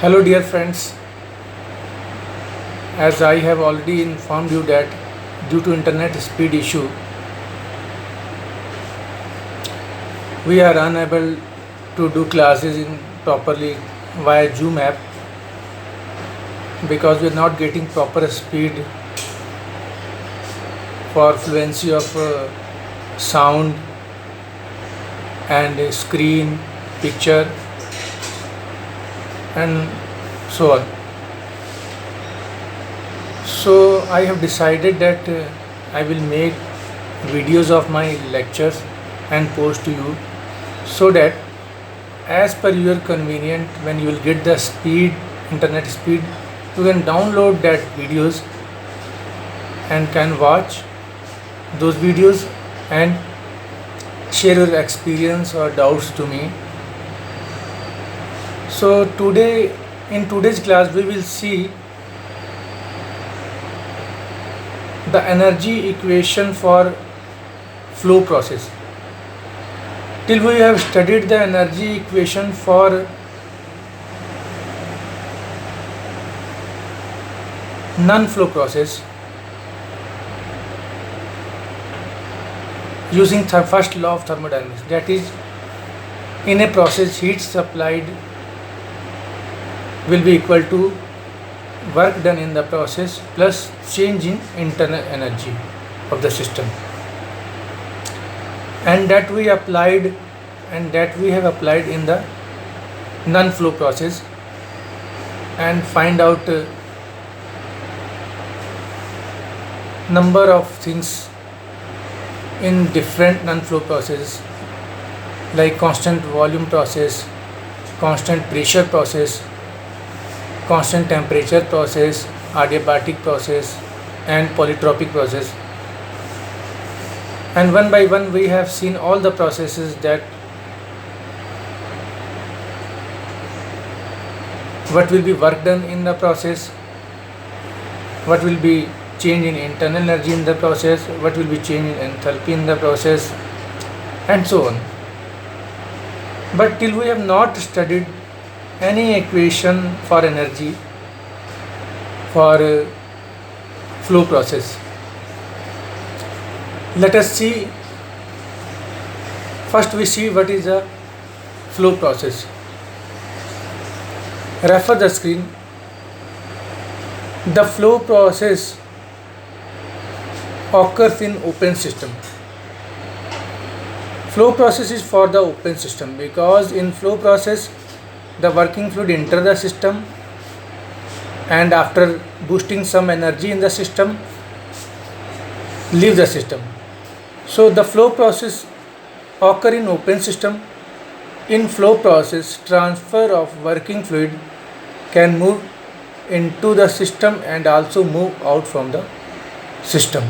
Hello dear friends, as I have already informed you that due to internet speed issue, we are unable to do classes in properly via Zoom app because we are not getting proper speed for fluency of sound and screen, picture and so on. So I have decided that I will make videos of my lectures and post to you so that as per your convenient when you will get the speed internet speed you can download that videos and can watch those videos and share your experience or doubts to me. So today in today's class we will see the energy equation for flow process. Till we have studied the energy equation for non-flow process using first law of thermodynamics, that is, in a process heat supplied will be equal to work done in the process plus change in internal energy of the system, and that we have applied in the non-flow process and find out number of things in different non-flow processes like constant volume process, constant pressure process, constant temperature process, adiabatic process and polytropic process. And one by one we have seen all the processes, that what will be work done in the process, what will be change in internal energy in the process, what will be change in enthalpy in the process and so on. But till we have not studied any equation for energy for flow process. Let us see, first we see what is a flow process. Refer the screen. The flow process occurs in open system. Flow process is for the open system because in flow process the working fluid enter the system and after boosting some energy in the system leave the system. So the flow process occur in open system. In flow process, transfer of working fluid can move into the system and also move out from the system.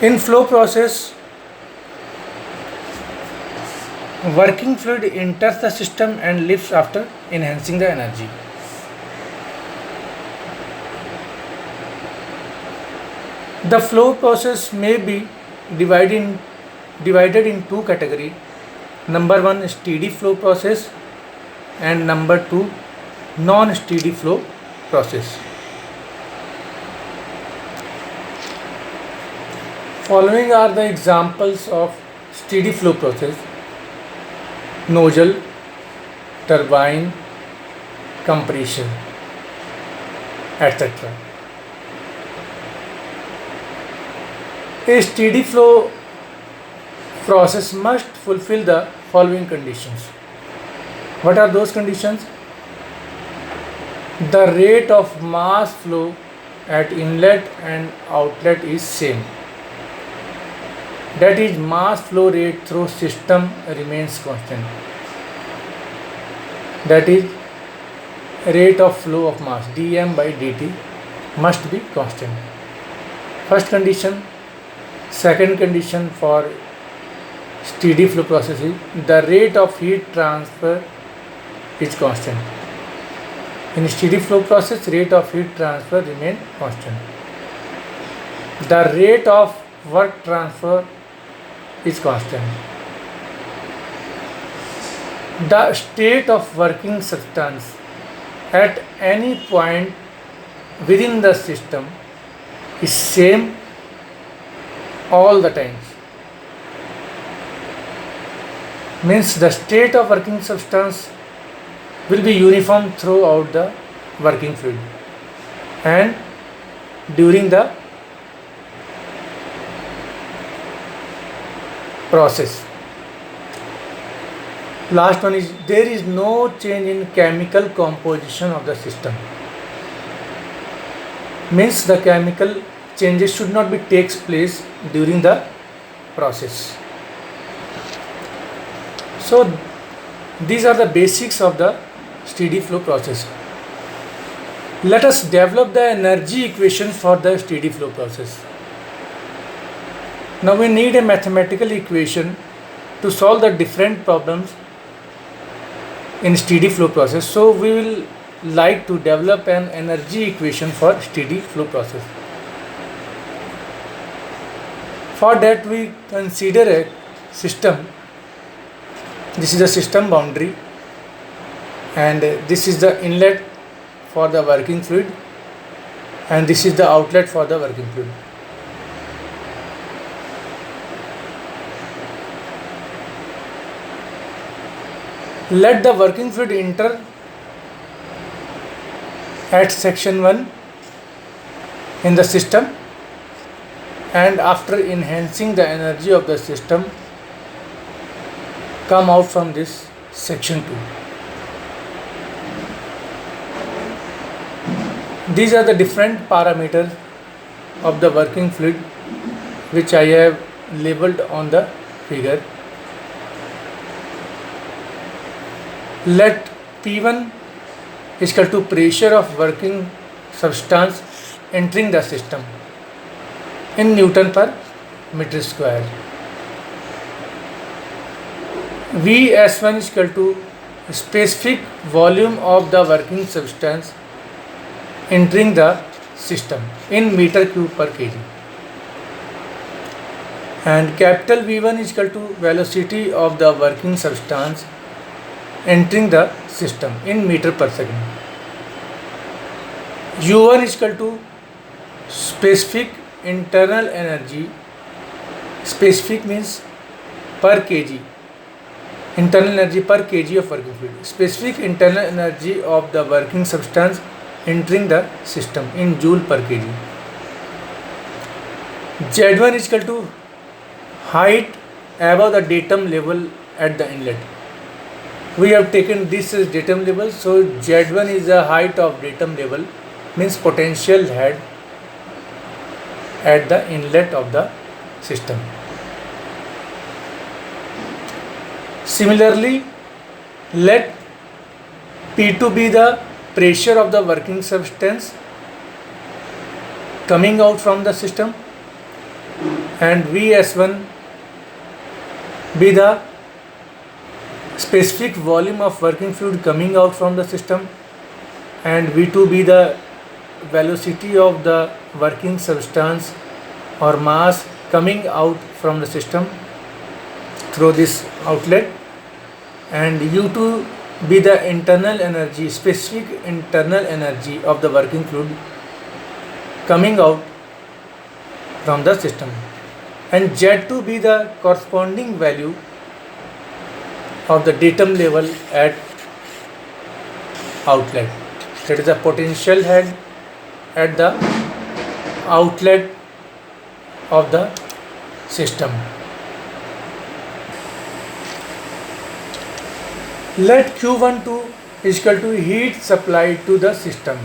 In flow process, working fluid enters the system and leaves after enhancing the energy. The flow process may be divided in two categories. Number one, steady flow process, and number two, non-steady flow process. Following are the examples of steady flow process: nozzle, turbine, compression, etc. A steady flow process must fulfill the following conditions. What are those conditions? The rate of mass flow at inlet and outlet is same. That is, mass flow rate through system remains constant. That is, rate of flow of mass dm by dt must be constant. First condition. Second condition for steady flow process is the rate of heat transfer is constant. In steady flow process, rate of heat transfer remain constant. The rate of work transfer is constant. The state of working substance at any point within the system is same all the times. Means the state of working substance will be uniform throughout the working fluid and during the process. Last one is there is no change in chemical composition of the system. Means the chemical changes should not be takes place during the process. So these are the basics of the steady flow process. Let us develop the energy equation for the steady flow process. Now we need a mathematical equation to solve the different problems in steady flow process. So we will like to develop an energy equation for steady flow process. For that we consider a system. This is the system boundary and this is the inlet for the working fluid and this is the outlet for the working fluid. Let the working fluid enter at section 1 in the system and after enhancing the energy of the system come out from this section 2. These are the different parameters of the working fluid which I have labeled on the figure. Let P1 is equal to pressure of working substance entering the system in Newton per meter square. Vs1 is equal to specific volume of the working substance entering the system in meter cube per kg. And capital V1 is equal to velocity of the working substance entering the system in meter per second. U1 is equal to specific internal energy. Specific means per kg. Internal energy per kg of working fluid. Specific internal energy of the working substance entering the system in joule per kg. Z1 is equal to height above the datum level at the inlet. We have taken this as datum level, so Z1 is the height of datum level, means potential head at the inlet of the system. Similarly, let P2 be the pressure of the working substance coming out from the system and Vs1 be the specific volume of working fluid coming out from the system and V2 be the velocity of the working substance or mass coming out from the system through this outlet and U2 be the internal energy, specific internal energy of the working fluid coming out from the system and Z2 be the corresponding value of the datum level at outlet. That is the potential head at the outlet of the system. Let Q12 is equal to heat supplied to the system,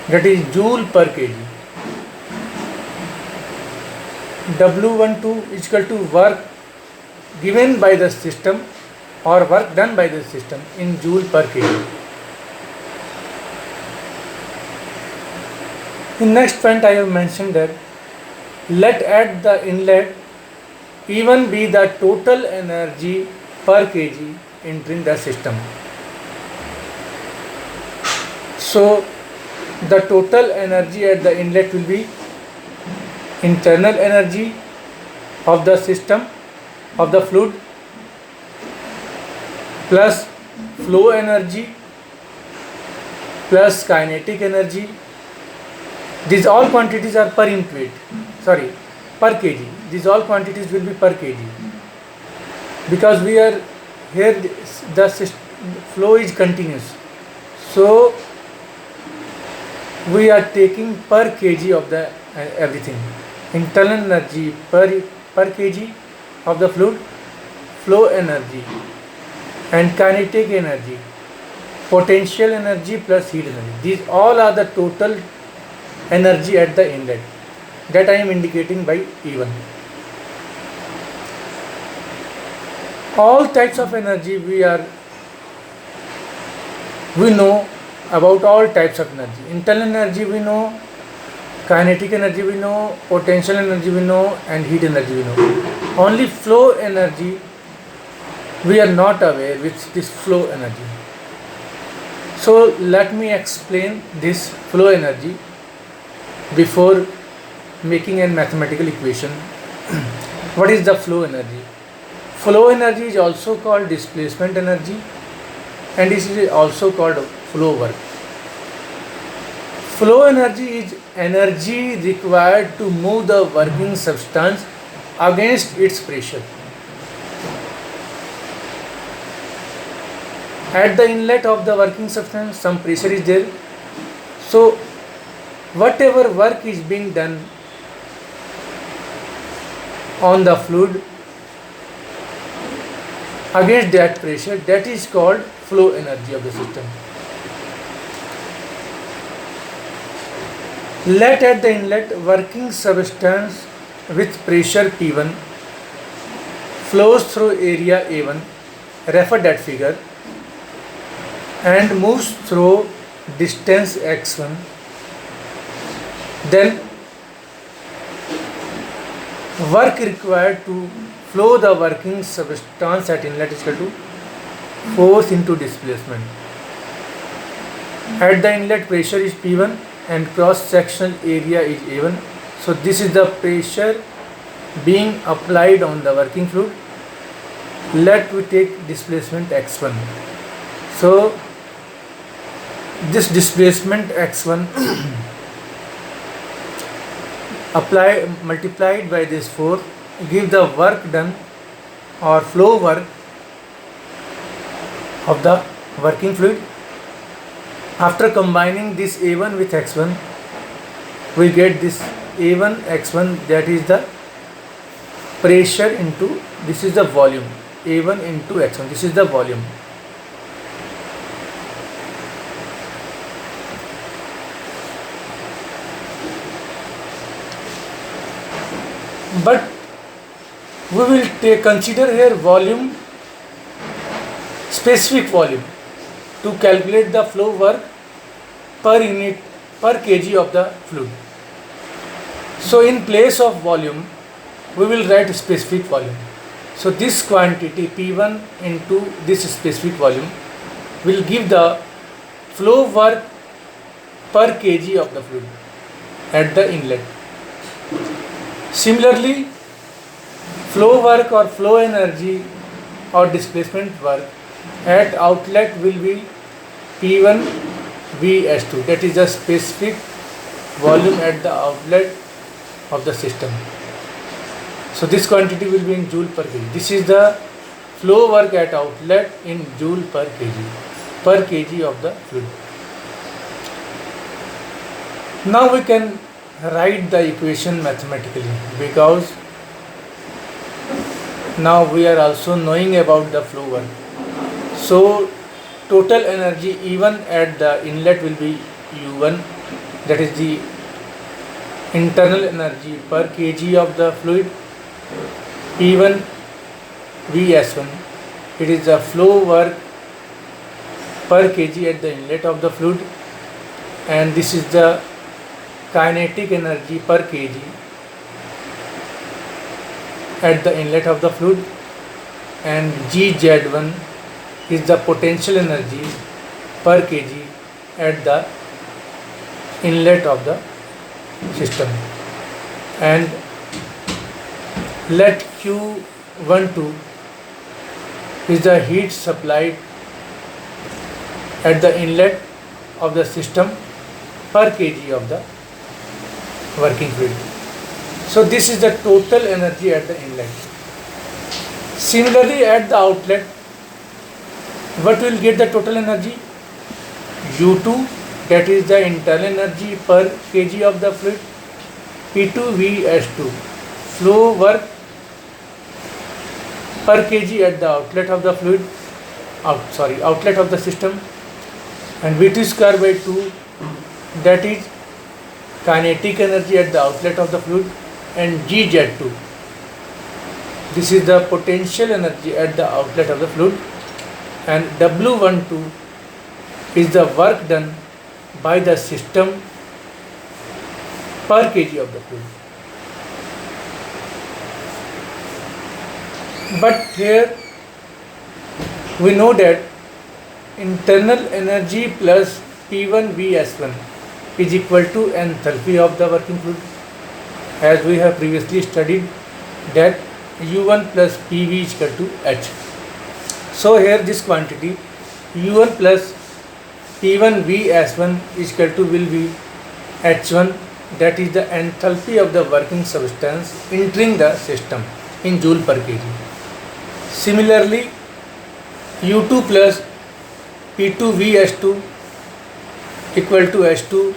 that is joule per kg. W12 is equal to work given by the system or work done by the system in joule per kg. In next point I have mentioned that let at the inlet P1 be the total energy per kg entering the system. So the total energy at the inlet will be internal energy of the system of the fluid plus flow energy plus kinetic energy. These all quantities are per unit weight, sorry, per kg. These all quantities will be per kg, because we are here, the flow is continuous, so we are taking per kg of the everything. Internal energy per kg of the fluid, flow energy and kinetic energy, potential energy plus heat energy. These all are the total energy at the inlet, that I am indicating by E1. All types of energy we know about all types of energy. Internal energy we know, kinetic energy we know, potential energy we know, and heat energy we know. Only flow energy we are not aware with this flow energy. So let me explain this flow energy before making a mathematical equation. What is the flow energy? Flow energy is also called displacement energy, and it is also called flow work. Flow energy is energy required to move the working substance against its pressure. At the inlet of the working substance, some pressure is there. So whatever work is being done on the fluid against that pressure, that is called flow energy of the system. Let at the inlet working substance with pressure P1 flows through area A1, refer that figure, and moves through distance x1. Then work required to flow the working substance at inlet is equal to force into displacement. At the inlet pressure is P1 and cross sectional area is A1. So this is the pressure being applied on the working fluid. Let we take displacement x1. So this displacement x1 multiplied by this force give the work done or flow work of the working fluid. After combining this A1 with x1, we get this A1 x1, that is the pressure into, this is the volume, A1 into x1, this is the volume. But we will consider here volume, specific volume, to calculate the flow work per unit, per kg of the fluid. So in place of volume, we will write specific volume. So this quantity P1 into this specific volume will give the flow work per kg of the fluid at the inlet. Similarly, flow work or flow energy or displacement work at outlet will be P1 Vs2, that is the specific volume at the outlet of the system. So this quantity will be in joule per kg. This is the flow work at outlet in joule per kg of the fluid. Now we can write the equation mathematically, because now we are also knowing about the flow work. So total energy E1 at the inlet will be U1, that is the internal energy per kg of the fluid. P1 Vs1, it is the flow work per kg at the inlet of the fluid, and this is the kinetic energy per kg at the inlet of the fluid, and Gz1 is the potential energy per kg at the inlet of the system. And let Q12 is the heat supplied at the inlet of the system per kg of the working fluid. So this is the total energy at the inlet. Similarly, at the outlet, what will get the total energy? U2, that is the internal energy per kg of the fluid. P2VS2, flow work per kg at the outlet of the fluid, outlet of the system, and V2 square by 2, that is kinetic energy at the outlet of the fluid, and GZ2, this is the potential energy at the outlet of the fluid, and W12 is the work done by the system per kg of the fluid. But here we know that internal energy plus P1VS1 is equal to enthalpy of the working fluid, as we have previously studied that U1 plus PV is equal to H. So here this quantity U1 plus P1VS1 is equal to will be H1, that is the enthalpy of the working substance entering the system in joule per kg. Similarly, U2 plus P2VS2 equal to H2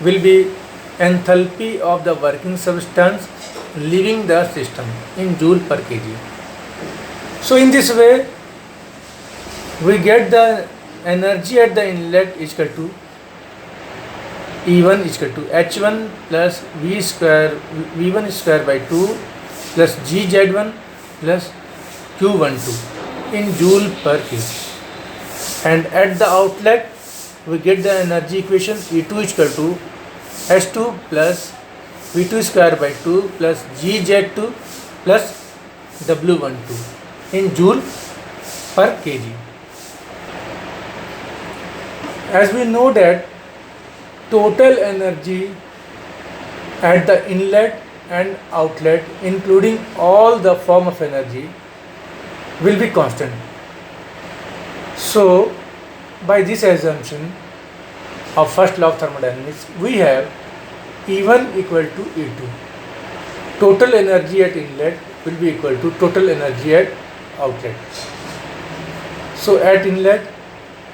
will be enthalpy of the working substance leaving the system in joule per kg. So in this way, we get the energy at the inlet is equal to E1 is equal to H1 plus V1 square by 2 plus GZ1 plus Q12 in joule per kg. And at the outlet, we get the energy equation E2 is equal to H2 plus V2 square by 2 plus GZ2 plus W12 in joule per kg. As we know that total energy at the inlet and outlet, including all the form of energy, will be constant. So by this assumption of first law of thermodynamics, we have E1 equal to E2. Total energy at inlet will be equal to total energy at outlet. So at inlet,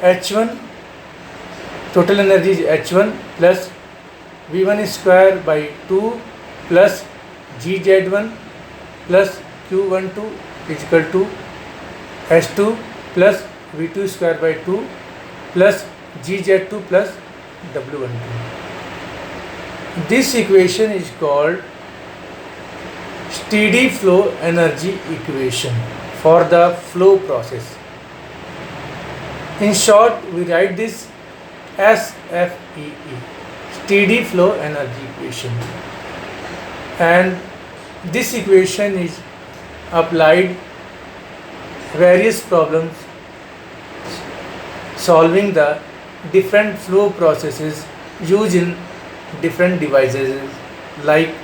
H1, total energy is H1 plus V1 square by 2 plus GZ1 plus Q12 is equal to H2 plus V2 square by 2 plus GZ2 plus W12. This equation is called steady flow energy equation for the flow process. In short, we write this SFEE, steady flow energy equation, and this equation is applied various problems solving the different flow processes used in different devices like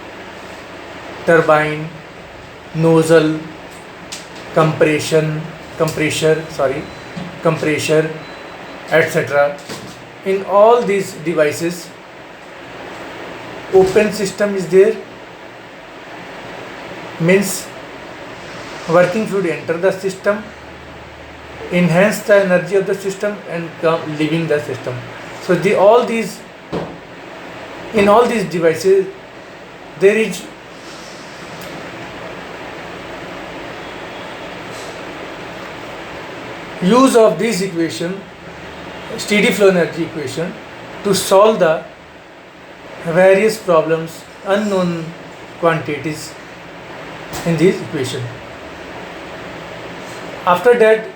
turbine, nozzle, compressor, etc. In all these devices, open system is there, means working fluid enter the system, enhance the energy of the system and leaving the system. So in all these devices there is use of this equation, steady flow energy equation, to solve the various problems, unknown quantities in this equation. After that,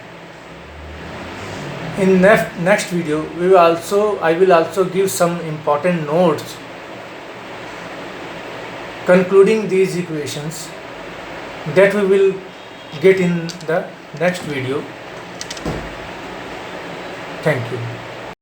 in next video, I will also give some important notes concluding these equations that we will get in the next video. Thank you.